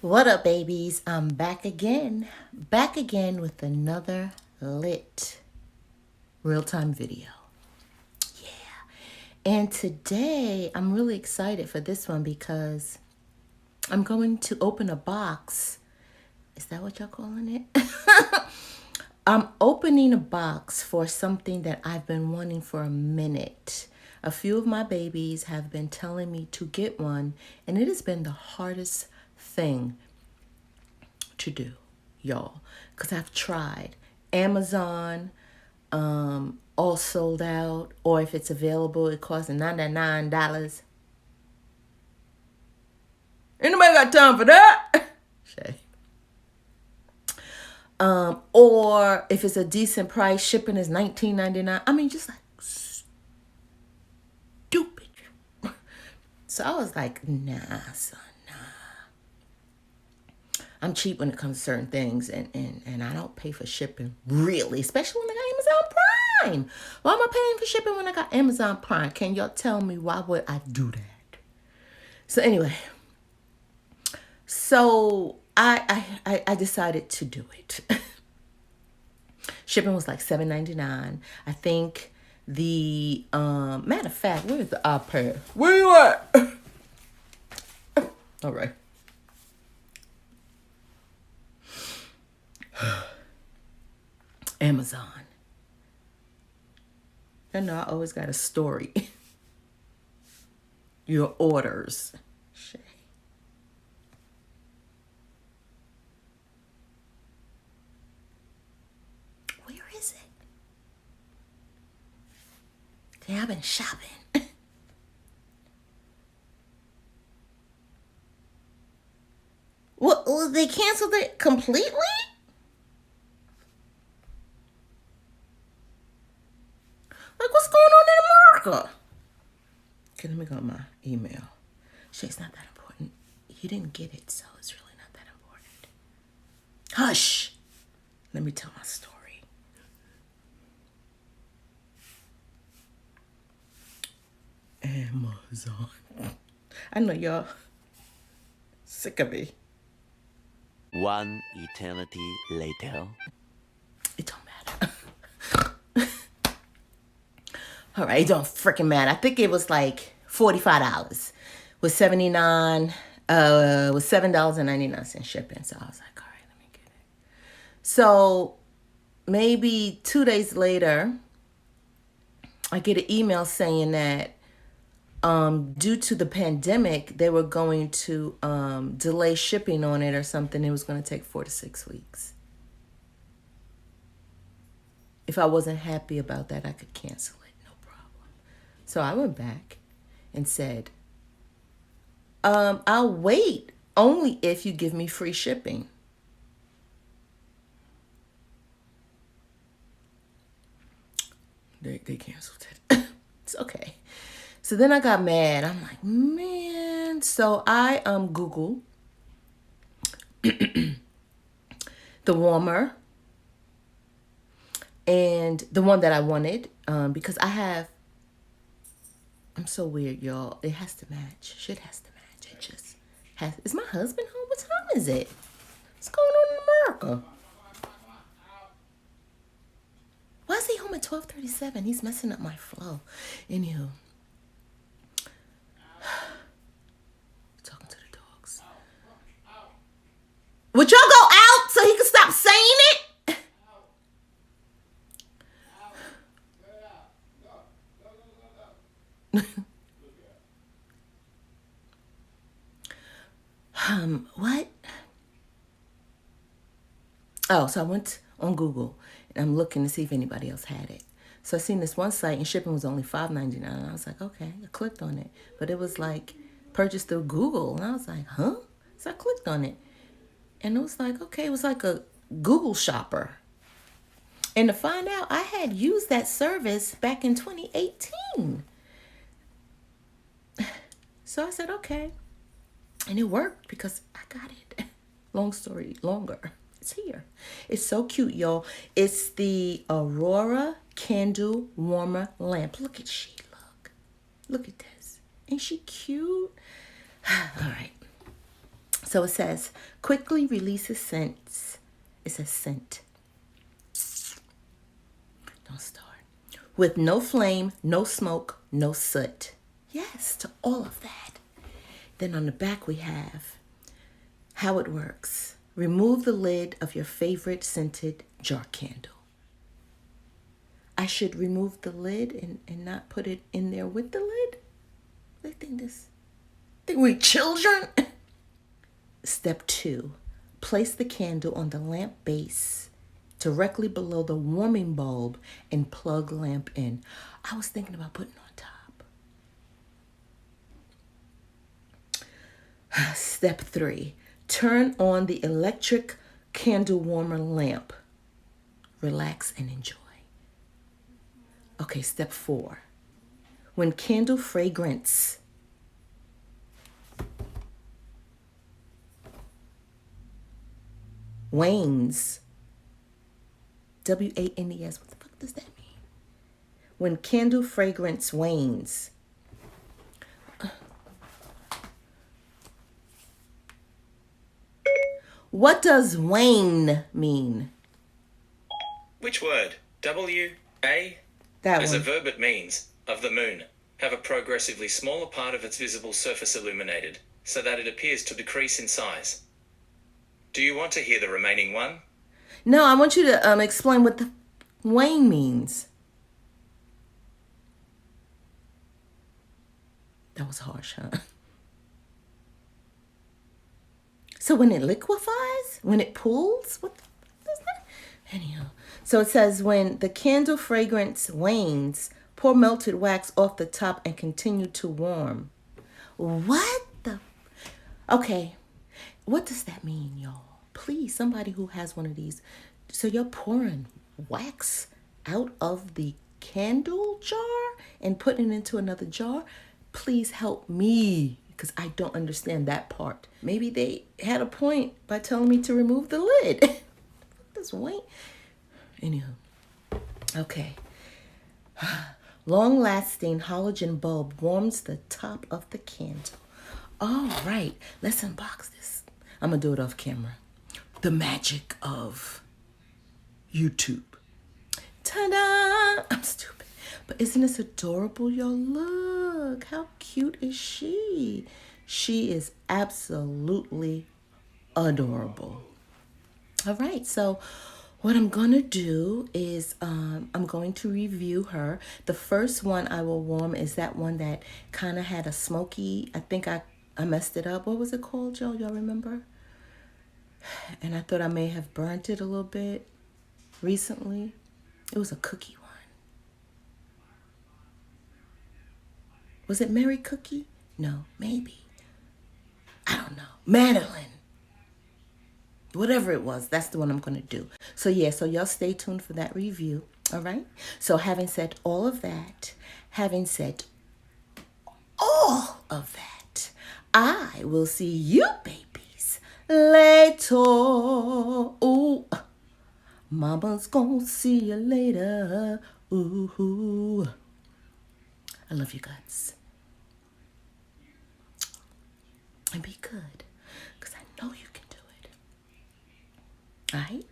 What up, babies? I'm back again. Back again with another lit real-time video. And today, I'm really excited for this one because I'm going to open a box. Is that what y'all calling it? I'm opening a box for something that I've been wanting for a minute. A few of my babies have been telling me to get one, and it has been the hardest thing to do, y'all, because I've tried Amazon, all sold out, or if it's available, it costs $99. Anybody got time for that? Shay. Or if it's a decent price, shipping is $19.99. I mean, just like stupid. So I was like, nah, son, nah. I'm cheap when it comes to certain things, and I don't pay for shipping, really, especially when I got Amazon Prime. Why am I paying for shipping when I got Amazon Prime? Can y'all tell me why would I do that? So anyway, so I decided to do it. Shipping was like $7.99. I think the matter of fact, where's the iPad? Where you at? All right. Amazon. I know I always got a story. Your orders. Shit. Where is it? Yeah, I've been shopping. What? They canceled it completely? Like, what's going on in America? Okay, let me go to my email. Shit's not that important. You didn't get it, so it's really not that important. Hush! Let me tell my story. Amazon. I know y'all sick of me. One eternity later. It don't matter. All right, it don't freaking matter. I think it was like $45 with 79 with $7.99 shipping. So I was like, all right, let me get it. So maybe 2 days later, I get an email saying that due to the pandemic, they were going to delay shipping on it or something. It was going to take 4 to 6 weeks. If I wasn't happy about that, I could cancel it, no problem. So I went back and said, I'll wait only if you give me free shipping. They canceled it. It's okay. So then I got mad. I'm like, man. So I Googled the warmer and the one that I wanted because I'm so weird, y'all. It has to match. Shit has to match. It just has. Is my husband home? What time is it? What's going on in America? Why is he home at 12:37? He's messing up my flow. Anywho. Talking to the dogs. Would y'all go out so he can stop saying it? What? Oh, so I went on Google and I'm looking to see if anybody else had it. So I seen this one site and shipping was only $5.99. And I was like, okay, I clicked on it. But it was like purchased through Google. And I was like, huh? So I clicked on it. And it was like, okay, it was like a Google shopper. And to find out, I had used that service back in 2018. So I said, okay. And it worked because I got it. Long story longer. It's here. It's so cute, y'all. It's the Aurora candle warmer lamp. Look at she look. Look at this. Ain't she cute? All right. So it says, quickly releases scents. It says scent. Don't start. With no flame, no smoke, no soot. Yes, to all of that. Then on the back we have how it works. Remove the lid of your favorite scented jar candle. I should remove the lid and not put it in there with the lid? They think we children? Step 2. Place the candle on the lamp base directly below the warming bulb and plug lamp in. I was thinking about putting on top. Step 3. Turn on the electric candle warmer lamp. Relax and enjoy. Okay, step 4. When candle fragrance wanes, WANES, what the fuck does that mean? When candle fragrance wanes, what does wane mean? Which word? W-A? That As a one. verb it means, of the moon, have a progressively smaller part of its visible surface illuminated, so that it appears to decrease in size. Do you want to hear the remaining one? No, I want you to explain what the wane means. That was harsh, huh? So when it liquefies? When it pools? What the fuck is that? Anyhow. So it says when the candle fragrance wanes, pour melted wax off the top and continue to warm. What the? Okay. What does that mean, y'all? Please, somebody who has one of these. So you're pouring wax out of the candle jar and putting it into another jar? Please help me because I don't understand that part. Maybe they had a point by telling me to remove the lid. This wait. Anywho. Okay. Long-lasting halogen bulb warms the top of the candle. All right, let's unbox this. I'm going to do it off camera. The magic of YouTube. Ta-da! I'm stupid. But isn't this adorable, y'all? Look, how cute is she? She is absolutely adorable. All right, so what I'm going to do is I'm going to review her. The first one I will warm is that one that kind of had a smoky, I think I messed it up. What was it called, Joe? Y'all remember? And I thought I may have burnt it a little bit recently. It was a cookie one. Was it Mary Cookie? No, maybe. I don't know. Madeline. Whatever it was, that's the one I'm going to do. So yeah, so y'all stay tuned for that review. All right. So having said all of that, having said all of that, I will see you babies later. Ooh, mama's gonna see you later. Ooh, I love you guys. And be good, because I know you can do it. All right?